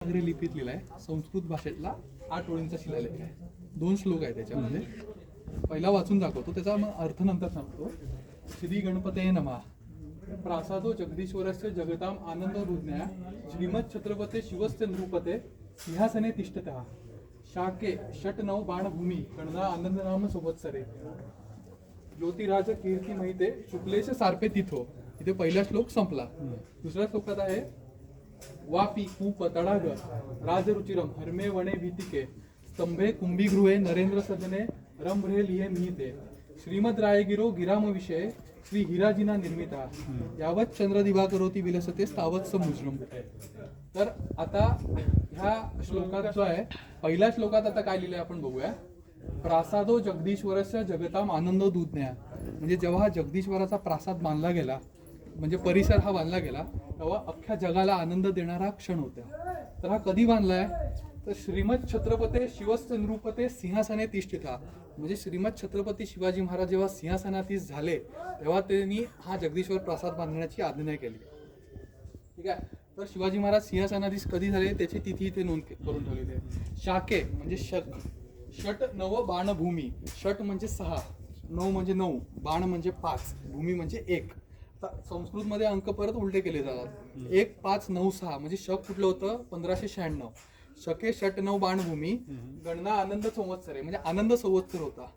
देवनागरी लिपीत लिहिलाय. संस्कृत भाषेतला 8 ओळींचा शिलालेख आहे. 2 श्लोक आहे त्याच्यामध्ये. पहिला वाचून दाखवतो, त्याचा मग अर्थ नंतर सांगतो. श्री गणपते नमः. प्रासादो जगदीश्वरस्य जगताम आनंद रुज्ञया श्रीमत् छत्रपते शिवस्य नृपते सिंहासने तिष्ठतः शाके षट नव बाणभूमी गणना आनंद नाम संवत्सरे ज्योतिराज कीर्ती महिते शुक्लेश सारपे तिथो. इथे पहिला श्लोक संपला. दुसऱ्या श्लोकात आहे वापी कूप तडाग राजरुचिरम हरमे वने भीतिके स्तंभे कुंभीगृहे नरेंद्र सदने रंभ्रे लिहे मिहिते श्रीमद रायगिरो गिराम विषय श्री हिराजीना निर्मिता यावत चंद्र दिवाकरोती विलसते स्थावत समुद्रम. तर आता ह्या श्लोकात जो आहे, पहिल्या श्लोकात आता काय लिहिलंय आपण बघूया. प्रासादो जगदीश्वरस्य जगताम आनंद दूधन्या. म्हणजे जेव्हा जगदीश्वराचा प्रासाद बांधला गेला, म्हणजे परिसर हा बांधला गेला, तेव्हा अख्ख्या जगाला आनंद देणारा क्षण होता. तर हा कधी बांधलाय, तर श्रीमद छत्रपते शिवस्य नृपते सिंहासने तिष्ठिता. म्हणजे श्रीमद छत्रपती शिवाजी महाराज जेव्हा सिंहासनाधीश झाले, तेव्हा त्यांनी हा जगदीश्वर प्रासाद बांधण्याची आज्ञा केली. ठीक आहे. तर शिवाजी महाराज सिंहासनाधीश कधी झाले त्याची तिथी इथे नोंद करून ठेवलेली आहे. शाके म्हणजे शक, षट नव बाणभूमी. षट म्हणजे 6, 9 म्हणजे 9, बाण म्हणजे 5, भूमी म्हणजे 1. संस्कृत मध्ये अंक परत उलटे केले जातात. 1 5 9 6 म्हणजे शक कुठलं होतं, 1596. शके षट नव बाणभूमी गणना आनंद संवत्सरे म्हणजे आनंद संवत्सर होता.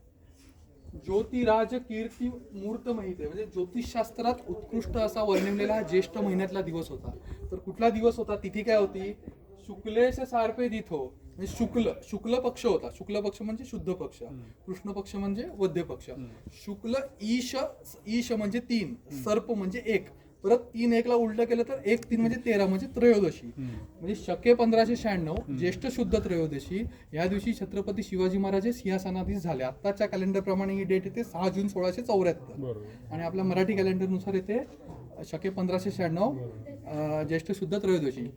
ज्योतिराज कीर्ती मूर्त महिते म्हणजे ज्योतिषशास्त्रात उत्कृष्ट असा वर्णवलेला ज्येष्ठ महिन्यातला दिवस होता. तर कुठला दिवस होता, तिथी काय होती, शुक्लेश सारपे दिथो. म्हणजे शुक्ल पक्ष होता. शुक्ल पक्ष म्हणजे शुद्ध पक्ष, कृष्ण पक्ष म्हणजे वद्य पक्ष. शुक्ल ईश म्हणजे 3, सर्प म्हणजे 1, परत 3 1 ला उलट केलं तर 1 3 म्हणजे 13 म्हणजे त्रयोदशी. म्हणजे शके 1596 ज्येष्ठ शुद्ध त्रयोदशी या दिवशी छत्रपती शिवाजी महाराज सिंहासनाधीश झाले. आत्ताच्या कॅलेंडर प्रमाणे ही डेट येते 6 जून 1674 आणि आपल्या मराठी कॅलेंडर नुसार येते शके 1596 ज्येष्ठ शुद्ध त्रयोदशी.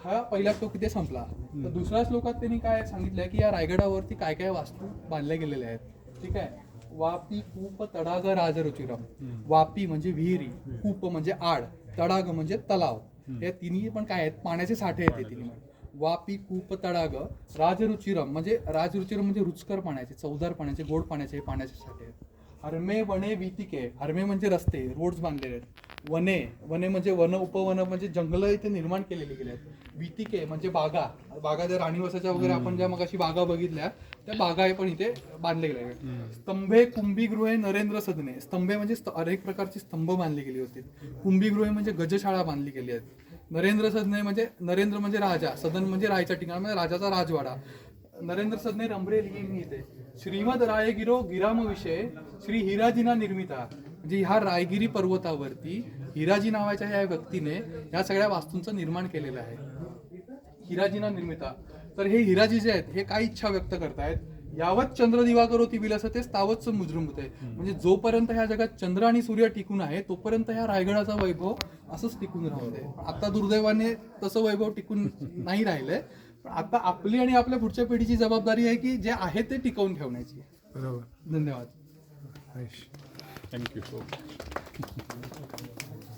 हा पहिला श्लोक इथे संपला. तर दुसऱ्या श्लोकात त्यांनी काय सांगितलंय की या रायगडावरती काय काय वास्तू बांधल्या गेलेल्या आहेत. ठीक आहे. वापी कूप तडाग राजरुचिरम. वापी म्हणजे विहिरी, कूप म्हणजे आड, तडाग म्हणजे तलाव. हे तिन्ही पण काय आहेत, पाण्याचे साठे आहेत तिन्ही. वापी कूप तडाग राजरुचिरम म्हणजे राजरुचिरम म्हणजे रुचकर पाण्याचे, चवदार पाण्याचे, गोड पाण्याचे पाण्याचे साठे आहेत. हरमे वने वीतिके. हरमे म्हणजे रस्ते, रोड्स बांधलेले आहेत. वने म्हणजे वन उपवन म्हणजे जंगल इथे निर्माण केलेली गेली आहेत. वीतिके म्हणजे बागा. बागा ज्या राणीवसाच्या वगैरे आपण ज्या मगाशी बागा बघितल्या त्या बागा पण इथे बांधले गेले आहेत. स्तंभे कुंभीगृहे नरेंद्र सदने. स्तंभे म्हणजे अनेक प्रकारची स्तंभ बांधली गेली होती. कुंभीगृहे म्हणजे गजशाळा बांधली गेली आहेत. नरेंद्र सदने म्हणजे नरेंद्र म्हणजे राजा, सदन म्हणजे राहायचं ठिकाण म्हणजे राजाचा राजवाडा. नरेंद्र सदने रंभ्रे लिही मिहिते श्रीमद रायगिरो गिराम विषय श्री हिराजीना निर्मिता. म्हणजे ह्या रायगिरी पर्वतावरती हिराजी नावाच्या ह्या व्यक्तीने ह्या सगळ्या वास्तूंचं निर्माण केलेलं आहे. हिराजीना निर्मिता. तर हे हिराजी जे आहेत हे काय इच्छा व्यक्त करतायत, यावत चंद्र दिवाकरोती विलसते स्थावत समुद्रम होते. म्हणजे जोपर्यंत ह्या जगात चंद्र आणि सूर्य टिकून आहे तोपर्यंत ह्या रायगडाचा वैभव असंच टिकून राहू दे. आता दुर्दैवाने तसं वैभव टिकून नाही राहिलंय. आता आपली आणि आपल्या पुढच्या पिढीची जबाबदारी आहे की जे आहे ते टिकवून ठेवण्याची. बरोबर. धन्यवाद. थँक्यू.